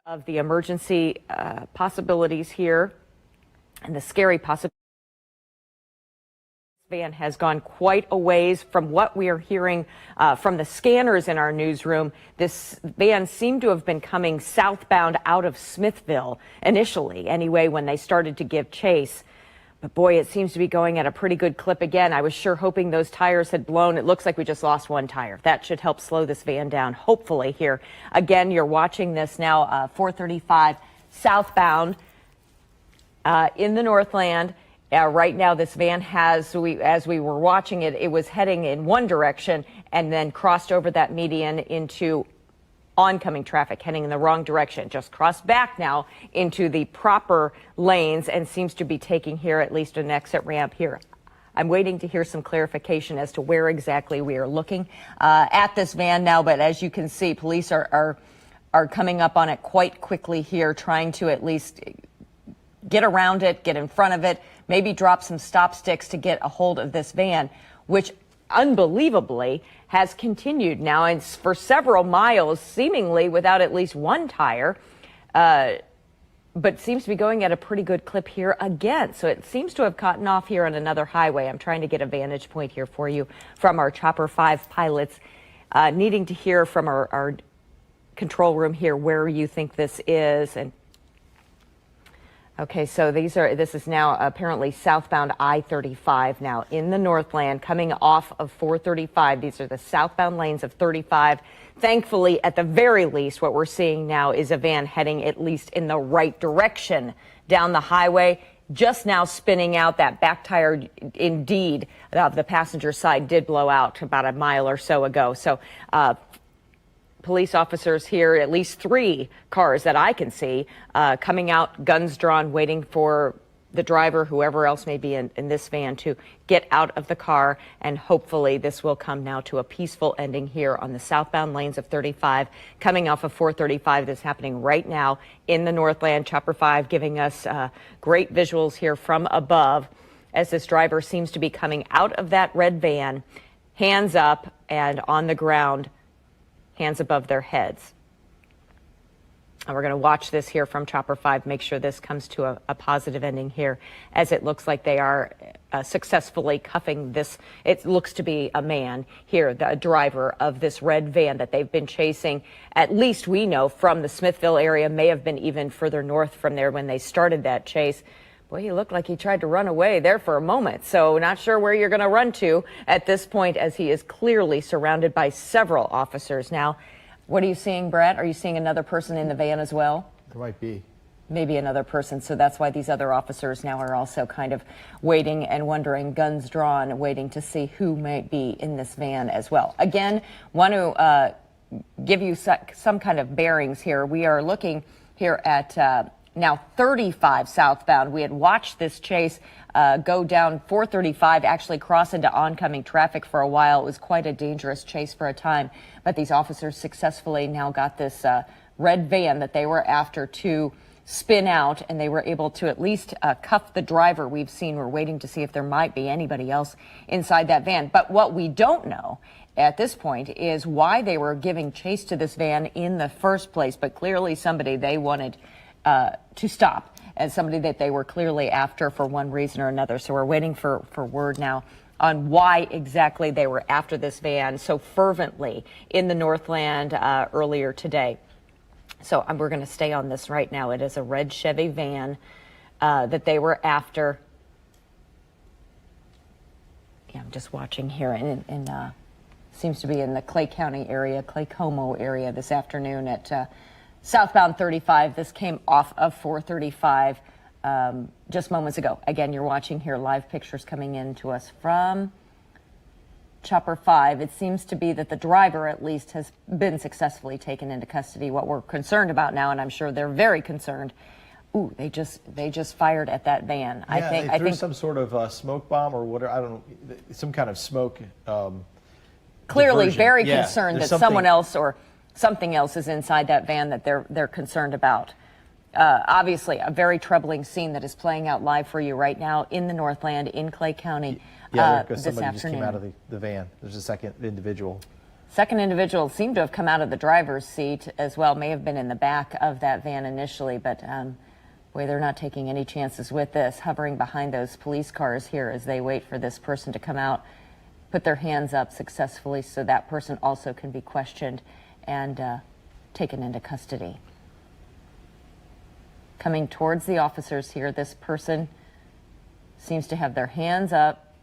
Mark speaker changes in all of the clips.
Speaker 1: Of the emergency possibilities here and the scary possibilities. This van has gone quite a ways from what we are hearing from the scanners in our newsroom. This van seemed to have been coming southbound out of Smithville initially, anyway, when they started to give chase. But boy, it seems to be going at a pretty good clip again. I was sure hoping those tires had blown. It looks like we just lost one tire. That should help slow this van down, hopefully, here. Again, you're watching this now, 435 southbound in the Northland. Right now, this van has, as we were watching it, it was heading in one direction and then crossed over that median into oncoming traffic heading in the wrong direction, just crossed back now into the proper lanes and seems to be taking here at least an exit ramp here. I'm waiting to hear some clarification as to where exactly we are looking at this van now, but as you can see, police are coming up on it quite quickly here, trying to at least get around it, get in front of it, maybe drop some stop sticks to get a hold of this van, which unbelievably has continued now and for several miles, seemingly without at least one tire, but seems to be going at a pretty good clip here again. So it seems to have gotten off here on another highway. I'm trying to get a vantage point here for you from our Chopper 5 pilots, needing to hear from our control room here where you think this is. And okay, so this is now apparently southbound I-35 now in the Northland coming off of 435. These are the southbound lanes of 35. Thankfully, at the very least, what we're seeing now is a van heading at least in the right direction down the highway. Just now spinning out. That back tire, indeed, of the passenger side did blow out about a mile or so ago. So police officers here, at least 3 cars that I can see, coming out, guns drawn, waiting for the driver, whoever else may be in this van, to get out of the car. And hopefully this will come now to a peaceful ending here on the southbound lanes of 35, coming off of 435. That's happening right now in the Northland. Chopper 5 giving us great visuals here from above as this driver seems to be coming out of that red van, hands up and on the ground, hands above their heads. And we're going to watch this here from Chopper 5, make sure this comes to a positive ending here, as it looks like they are successfully cuffing this. It looks to be a man here, the driver of this red van that they've been chasing, at least we know, from the Smithville area, may have been even further north from there when they started that chase. Boy, he looked like he tried to run away there for a moment, so not sure where you're going to run to at this point, as he is clearly surrounded by several officers now. What are you seeing, Brett? Are you seeing another person in the van as well?
Speaker 2: There might be.
Speaker 1: Maybe another person, so that's why these other officers now are also kind of waiting and wondering, guns drawn, waiting to see who might be in this van as well. Again, want to give you some kind of bearings here. We are looking here at now 35 southbound. We had watched this chase go down 435, actually cross into oncoming traffic for a while. It was quite a dangerous chase for a time, but these officers successfully now got this red van that they were after to spin out, and they were able to at least cuff the driver. We've seen, we're waiting to see if there might be anybody else inside that van. But what we don't know at this point is why they were giving chase to this van in the first place, but clearly somebody they wanted to stop, as somebody that they were clearly after for one reason or another. So we're waiting for word now on why exactly they were after this van so fervently in the Northland earlier today. So we're going to stay on this right now. It is a red Chevy van that they were after. Yeah, I'm just watching here, and seems to be in the Clay County area, Clay Como area this afternoon at southbound 35. This came off of 435 just moments ago. Again, you're watching here live pictures coming in to us from Chopper 5. It seems to be that the driver, at least, has been successfully taken into custody. What we're concerned about now, and I'm sure they're very concerned, ooh, they just fired at that van.
Speaker 2: Yeah, I think some sort of smoke bomb or whatever. I don't know, some kind of smoke.
Speaker 1: Clearly,
Speaker 2: diversion.
Speaker 1: very
Speaker 2: yeah,
Speaker 1: concerned that someone else or something else is inside that van that they're concerned about. Obviously, a very troubling scene that is playing out live for you right now in the Northland, in Clay County.
Speaker 2: Yeah, because
Speaker 1: this
Speaker 2: somebody just
Speaker 1: afternoon.
Speaker 2: came out of the van. There's a second individual.
Speaker 1: Second individual seemed to have come out of the driver's seat as well, may have been in the back of that van initially, but boy, they're not taking any chances with this, hovering behind those police cars here as they wait for this person to come out, put their hands up successfully so that person also can be questioned and taken into custody. Coming towards the officers here, this person seems to have their hands up,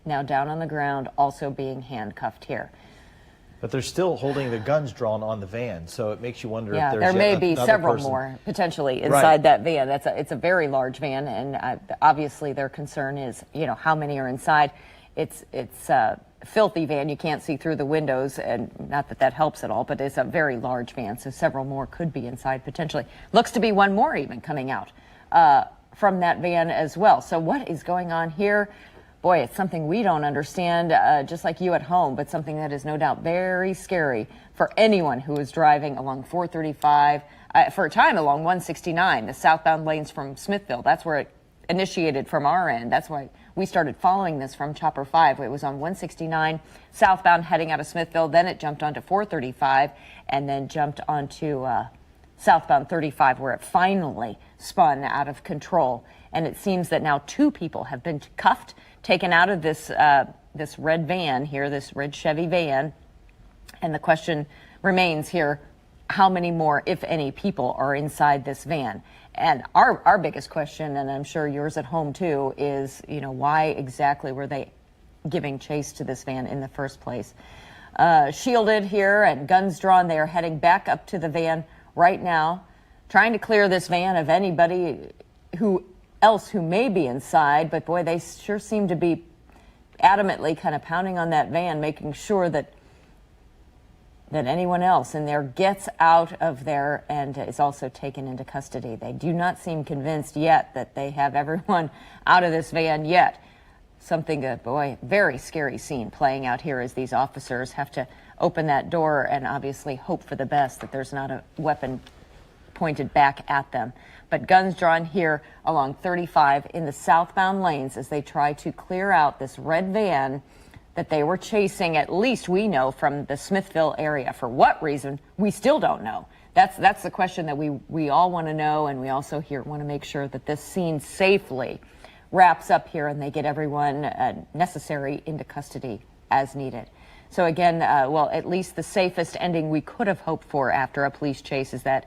Speaker 1: now down on the ground, also being handcuffed here.
Speaker 2: But they're still holding the guns drawn on the van, so it makes you wonder
Speaker 1: Yeah,
Speaker 2: if there's
Speaker 1: there may
Speaker 2: yet
Speaker 1: be
Speaker 2: another
Speaker 1: several
Speaker 2: person.
Speaker 1: more potentially
Speaker 2: Right.
Speaker 1: inside that van. It's a very large van, and obviously their concern is, you know, how many are inside. It's a filthy van. You can't see through the windows, and not that that helps at all, but it's a very large van, so several more could be inside potentially. Looks to be one more even coming out from that van as well. So what is going on here? Boy, it's something we don't understand, just like you at home, but something that is no doubt very scary for anyone who is driving along 435, for a time along 169, the southbound lanes from Smithville. That's where it initiated from our end. That's why we started following this from Chopper 5. It was on 169 southbound heading out of Smithville. Then it jumped onto 435 and then jumped onto southbound 35, where it finally spun out of control. And it seems that now 2 people have been cuffed, taken out of this this red van here, this red Chevy van. And the question remains here, how many more, if any, people are inside this van? And our biggest question, and I'm sure yours at home too, is, you know, why exactly were they giving chase to this van in the first place? Shielded here and guns drawn, they are heading back up to the van right now, trying to clear this van of anybody who may be inside. But boy, they sure seem to be adamantly kind of pounding on that van, making sure that anyone else in there gets out of there and is also taken into custody. They do not seem convinced yet that they have everyone out of this van yet. Something, boy, very scary scene playing out here as these officers have to open that door and obviously hope for the best, that there's not a weapon pointed back at them. But guns drawn here along 35 in the southbound lanes as they try to clear out this red van that they were chasing, at least we know, from the Smithville area. For what reason, we still don't know. That's the question that we all want to know, and we also here want to make sure that this scene safely wraps up here and they get everyone necessary into custody as needed. So again, well, at least the safest ending we could have hoped for after a police chase is that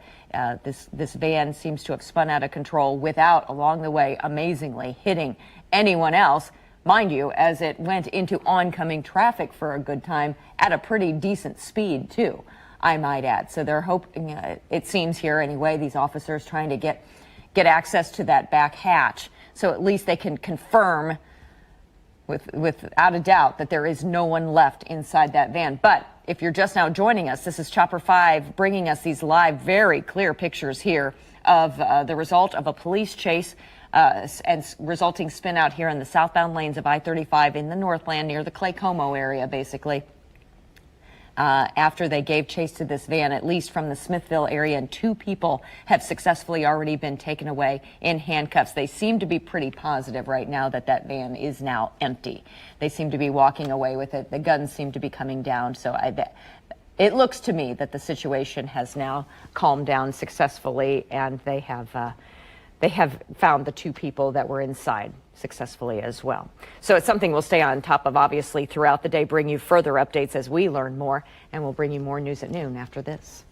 Speaker 1: this van seems to have spun out of control without, along the way, amazingly hitting anyone else. Mind you, as it went into oncoming traffic for a good time at a pretty decent speed, too, I might add. So they're hoping, it seems here anyway, these officers trying to get access to that back hatch. So at least they can confirm without a doubt that there is no one left inside that van. But if you're just now joining us, this is Chopper 5 bringing us these live, very clear pictures here of the result of a police chase and resulting spin out here in the southbound lanes of I-35 in the Northland near the Clay Como area, basically. After they gave chase to this van, at least from the Smithville area, and 2 people have successfully already been taken away in handcuffs. They seem to be pretty positive right now that that van is now empty. They seem to be walking away with it. The guns seem to be coming down. So it looks to me that the situation has now calmed down successfully, and they have found the 2 people that were inside successfully as well. So it's something we'll stay on top of, obviously, throughout the day, bring you further updates as we learn more, and we'll bring you more news at noon after this.